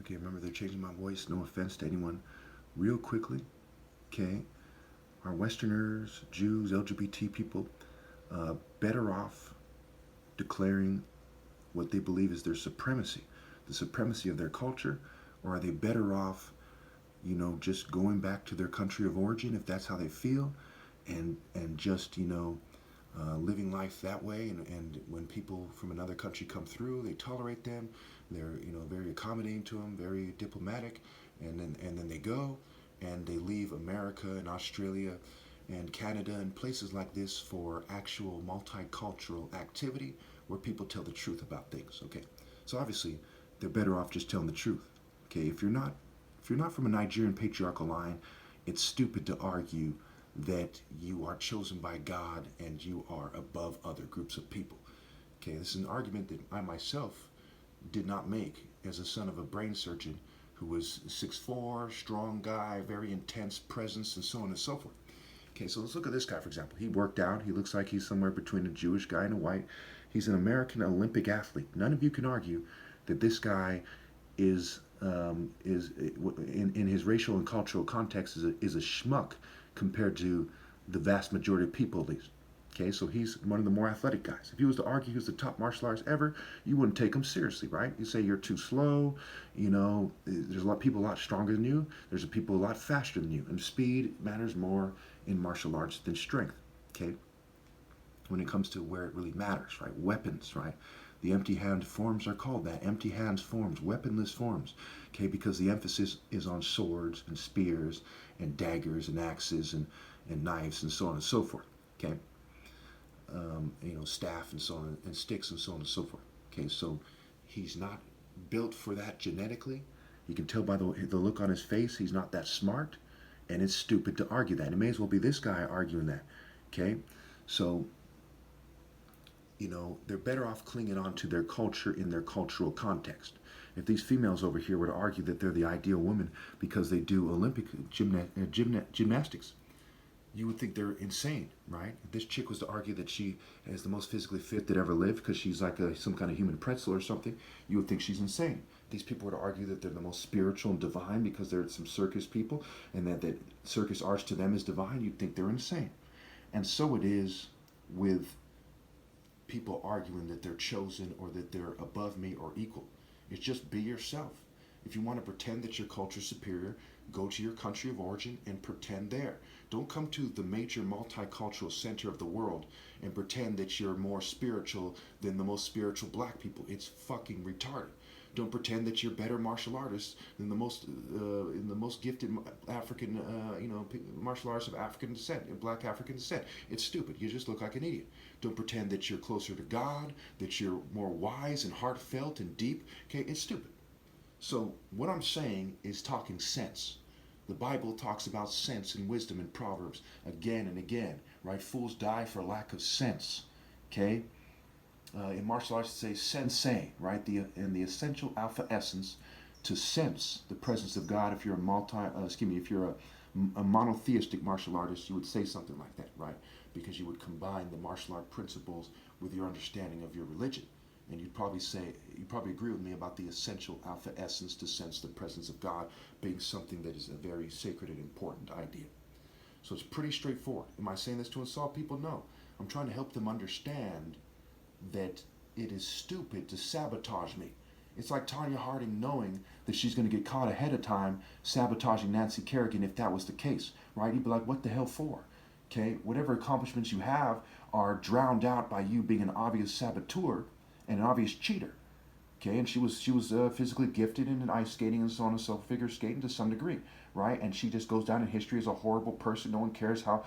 Okay, remember they're changing my voice. No offense to anyone. Real quickly, okay, are Westerners, Jews, LGBT people better off declaring what they believe is their supremacy, the supremacy of their culture, or are they better off, just going back to their country of origin if that's how they feel, and just living life that way, and when people from another country come through, they tolerate them, they're very accommodating to them, very diplomatic, and then they go and they leave America and Australia and Canada and places like this for actual multicultural activity where people tell the truth about things. Okay, so obviously they're better off just telling the truth. Okay, if you're not from a Nigerian patriarchal line, it's stupid to argue that you are chosen by God and you are above other groups of people. Okay, this is an argument that I myself did not make as a son of a brain surgeon who was 6'4", strong guy, very intense presence, and so on and so forth. Okay, so let's look at this guy, for example. He worked out. He looks like he's somewhere between a Jewish guy and a white. He's an American Olympic athlete. None of you can argue that this guy is in his racial and cultural context is a schmuck compared to the vast majority of people, at least. Okay, so he's one of the more athletic guys. If he was to argue who's the top martial artist ever, you wouldn't take him seriously, right? You say you're too slow. There's a lot of people a lot stronger than you. There's people a lot faster than you, and speed matters more in martial arts than strength. Okay, when it comes to where it really matters, right? Weapons, right? The empty hand forms are called that. Empty hands forms, weaponless forms. Okay, because the emphasis is on swords and spears and daggers and axes and knives and so on and so forth. Okay, staff and so on and sticks and so on and so forth. Okay, so he's not built for that genetically. You can tell by the look on his face, he's not that smart, and it's stupid to argue that. It may as well be this guy arguing that. Okay, so they're better off clinging on to their culture in their cultural context. If these females over here were to argue that they're the ideal woman because they do Olympic gymnastics, you would think they're insane, right? If this chick was to argue that she is the most physically fit that ever lived because she's like some kind of human pretzel or something, you would think she's insane. These people were to argue that they're the most spiritual and divine because they're some circus people and that circus arts to them is divine, you'd think they're insane. And so it is with people arguing that they're chosen or that they're above me or equal. It's just be yourself. If you want to pretend that your culture is superior, go to your country of origin and pretend there. Don't come to the major multicultural center of the world and pretend that you're more spiritual than the most spiritual black people. It's fucking retarded. Don't pretend that you're better martial artists than the most gifted African, martial artists of African descent, black African descent. It's stupid. You just look like an idiot. Don't pretend that you're closer to God, that you're more wise and heartfelt and deep. Okay, it's stupid. So what I'm saying is talking sense. The Bible talks about sense and wisdom in Proverbs again and again, right? Fools die for lack of sense. Okay, in martial arts, it says sensei, right? The essential alpha essence to sense the presence of God. If you're if you're a monotheistic martial artist, you would say something like that, right? Because you would combine the martial art principles with your understanding of your religion. And you'd probably agree with me about the essential alpha essence to sense the presence of God being something that is a very sacred and important idea. So it's pretty straightforward. Am I saying this to insult people? No. I'm trying to help them understand that it is stupid to sabotage me. It's like Tanya Harding knowing that she's going to get caught ahead of time sabotaging Nancy Kerrigan if that was the case, right? You'd be like, what the hell for? Okay, whatever accomplishments you have are drowned out by you being an obvious saboteur and an obvious cheater. Okay, and she was physically gifted in ice skating and so on and so forth, figure skating to some degree, right? And she just goes down in history as a horrible person. No one cares how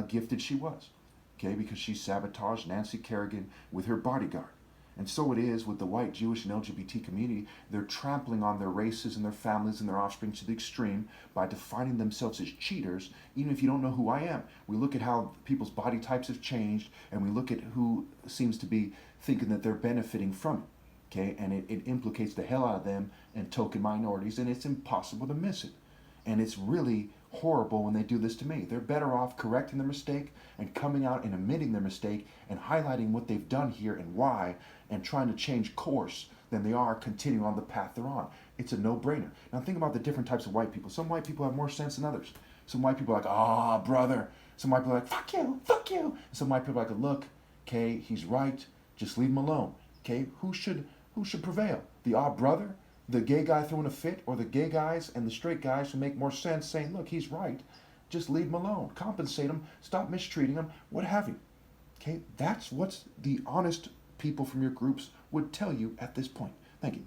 gifted she was, okay, because she sabotaged Nancy Kerrigan with her bodyguard. And so it is with the white, Jewish, and LGBT community. They're trampling on their races and their families and their offspring to the extreme by defining themselves as cheaters, even if you don't know who I am. We look at how people's body types have changed, and we look at who seems to be thinking that they're benefiting from it. Okay, and it implicates the hell out of them and token minorities, and it's impossible to miss it. And it's really horrible when they do this to me. They're better off correcting their mistake and coming out and admitting their mistake and highlighting what they've done here and why and trying to change course than they are continuing on the path they're on. It's a no-brainer. Now think about the different types of white people. Some white people have more sense than others. Some white people are like, ah, brother. Some white people are like, fuck you, fuck you. And some white people are like, look, okay, he's right. Just leave him alone. Okay, who should prevail? The brother, the gay guy throwing a fit, or the gay guys and the straight guys who make more sense saying, look, he's right. Just leave him alone. Compensate him. Stop mistreating him. What have you. Okay, that's what the honest people from your groups would tell you at this point. Thank you.